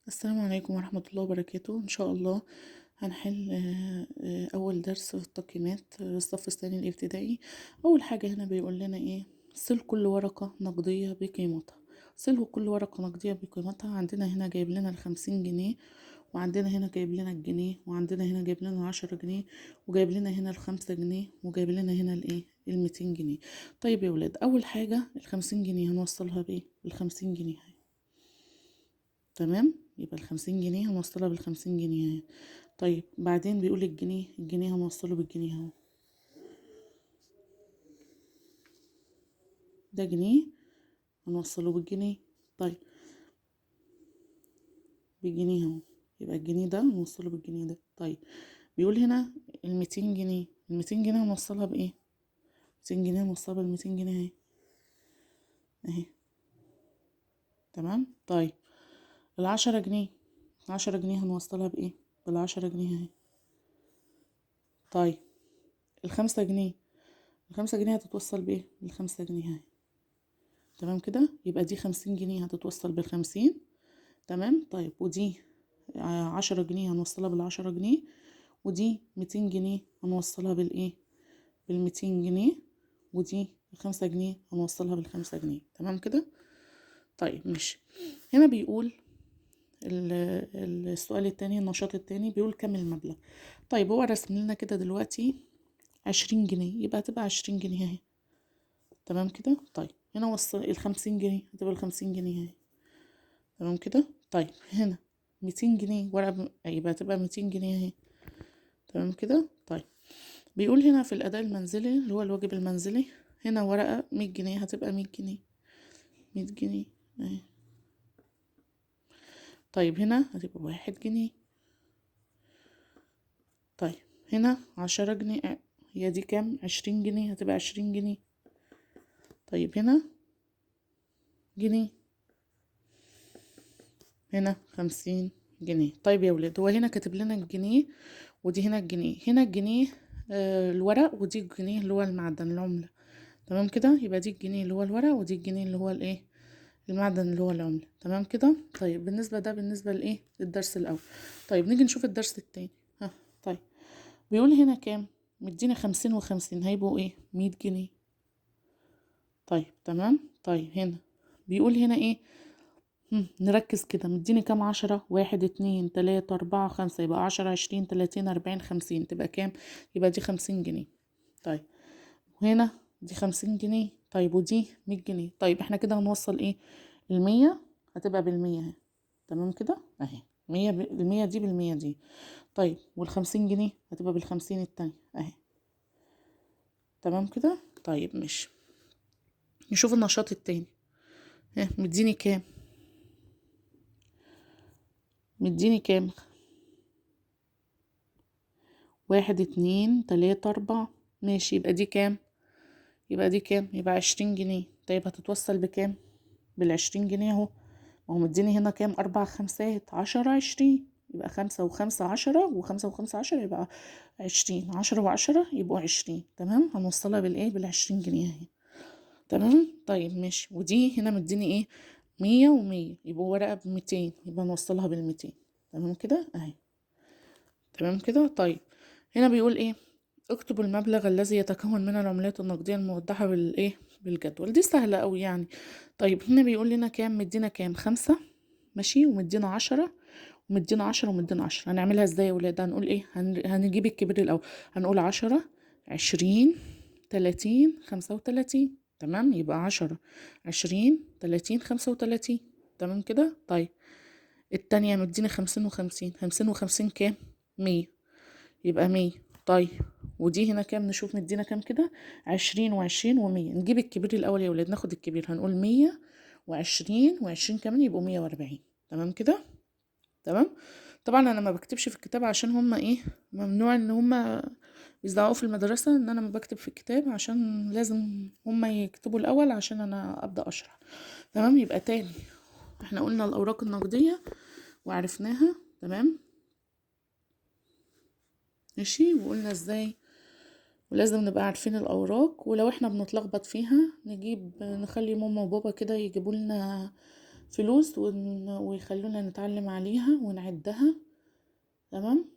السلام عليكم ورحمة الله وبركاته. إن شاء الله هنحل أول درس في التقييمات الصف الثاني الابتدائي. أول حاجة هنا بيقول لنا إيه؟ صل كل ورقة نقدية بقيمتها. صله كل ورقة نقدية بقيمتها. عندنا هنا جايب لنا ال50 جنيه، وعندنا هنا جايب لنا الجنيه، وعندنا هنا جايب لنا 10 جنيه، وجايب لنا هنا ال5 جنيه، وجايب لنا هنا الإيه؟ ال200 جنيه. طيب يا ولاد، أول حاجة ال50 جنيه هنوصلها بإيه؟ ال50 جنيه اهي. تمام، يبقى ال50 جنيه هنوصلها بال50 جنيه اهي. طيب بعدين بيقول الجنيه هنوصله بالجنيه اهو. ده جنيه هنوصله بالجنيه. طيب بالجنيه اهو، يبقى الجنيه ده هنوصله بالجنيه ده. طيب بيقول هنا ال200 جنيه، ال200 جنيه هنوصلها بايه؟ 200 جنيه هنوصلها بال200 جنيه اهي اهي. تمام. طيب ال10 جنيه، 10 جنيه هنوصلها بايه؟ بال10 جنيه اهي. طيب ال5 جنيه، ال5 جنيه هتتوصل بايه؟ بال5 جنيه اهي. تمام كده، يبقى دي 50 جنيه هتتوصل بال50. تمام. طيب ودي 10 جنيه هنوصلها بال10 جنيه، ودي 200 جنيه هنوصلها بالايه؟ بال200 جنيه، ودي 5 جنيه هنوصلها بال5 جنيه. تمام كده. طيب ماشي. هنا بيقول السؤال التاني، النشاط التاني بيقول كم المبلغ. طيب هو رسم لنا كده دلوقتي 20 جنيه، يبقى هتبقى 20 جنيه اهي. تمام كده. طيب هنا وصل ال50 جنيه، هتبقى ال50 جنيه اهي. تمام كده. طيب هنا 200 جنيه ورقة يبقى هتبقى 200 جنيه اهي. تمام كده. طيب بيقول هنا في الأداء المنزلي اللي هو الواجب المنزلي، هنا ورقة 100 جنيه هتبقى 100 جنيه، 100 جنيه اهي. طيب هنا هتبقى 1 جنيه. طيب هنا 10 جنيه، هي دي كام؟ 20 جنيه، هتبقى 20 جنيه. طيب هنا جنيه، هنا 50 جنيه. طيب يا ولاد، هو هنا كاتب لنا الجنيه، ودي هنا الجنيه، هنا الجنيه الورق، ودي الجنيه اللي هو المعدن العملة. تمام كده. يبقى دي الجنيه اللي هو الورق، ودي الجنيه اللي هو الايه؟ المعدن اللي هو العملة. تمام كده. طيب بالنسبة لايه؟ للدرس الاول. طيب نيجي نشوف الدرس التاني. ها. طيب بيقول هنا كام؟ مدينا 50 و50، هيبقوا ايه؟ 100 جنيه. طيب تمام. طيب هنا بيقول هنا ايه؟ نركز كده، مديني كام؟ 10، 1 2 3 4 5، يبقى 10 20 30 40 50، تبقى كام؟ يبقى دي 50 جنيه. طيب وهنا دي 50 جنيه. طيب ودي 100 جنيه. طيب احنا كده هنوصل ايه؟ 100 هتبقى بالمية اهي. تمام كده اهي. المية دي بالمية دي. طيب وال50 جنيه هتبقى بالخمسين التانية اهي. تمام كده. طيب ماشي. نشوف النشاط التاني. ها، مديني كام؟ 1 2 3 4. ماشي، يبقى 20 جنيه. طيب هتتوصل بكام؟ بال20 جنيه اهو. ما هو مديني هنا كام؟ 4 خمسات، 10 20، يبقى 5 و5 10، و5 و5 10، يبقى 20. 10 و10 يبقوا 20. تمام. هنوصلها بالايه؟ بال20 جنيه اهي. تمام. طيب ماشي. ودي هنا مديني ايه؟ 100 و100، يبقوا ورقة ب200، يبقى نوصلها بال200. تمام كده اهي. تمام كده. طيب هنا بيقول ايه؟ اكتب المبلغ الذي يتكون من العملات النقدية الموضحة بالايه؟ بالجدول. دي سهلة قوي يعني. طيب هنا بيقول لنا كام؟ مدينا كام؟ 5. ماشي. ومدينا 10، ومدينا 10، ومدينا 10. هنعملها ازاي يا ولاد؟ هنقول ايه؟ هنجيب الكبير الاول. هنقول 10 20 30 35. تمام. يبقى 10 20 30 35. تمام كده. طيب التانية مدينا 50 و50، 50 و50 كام؟ 100، يبقى 100. طيب ودي هنا كام؟ نشوف مدينا كام كده. 20 و20 و100. نجيب الكبير الأول يا ولاد، ناخد الكبير. هنقول 100 و20 كمان يبقوا 140. تمام كده. تمام. طبعا أنا ما بكتبش في الكتاب عشان هما ايه؟ ممنوع ان هما بيزعقوا في المدرسة ان انا ما بكتب في الكتاب، عشان لازم هما يكتبوا الأول عشان انا أبدأ أشرح. تمام. يبقى تاني، احنا قلنا الأوراق النقدية وعرفناها. تمام. ماشي. وقلنا ازاي، ولازم نبقى عارفين الأوراق، ولو احنا بنتلخبط فيها نخلي ماما وبابا كده يجيبوا لنا فلوس ويخلونا نتعلم عليها ونعدها. تمام.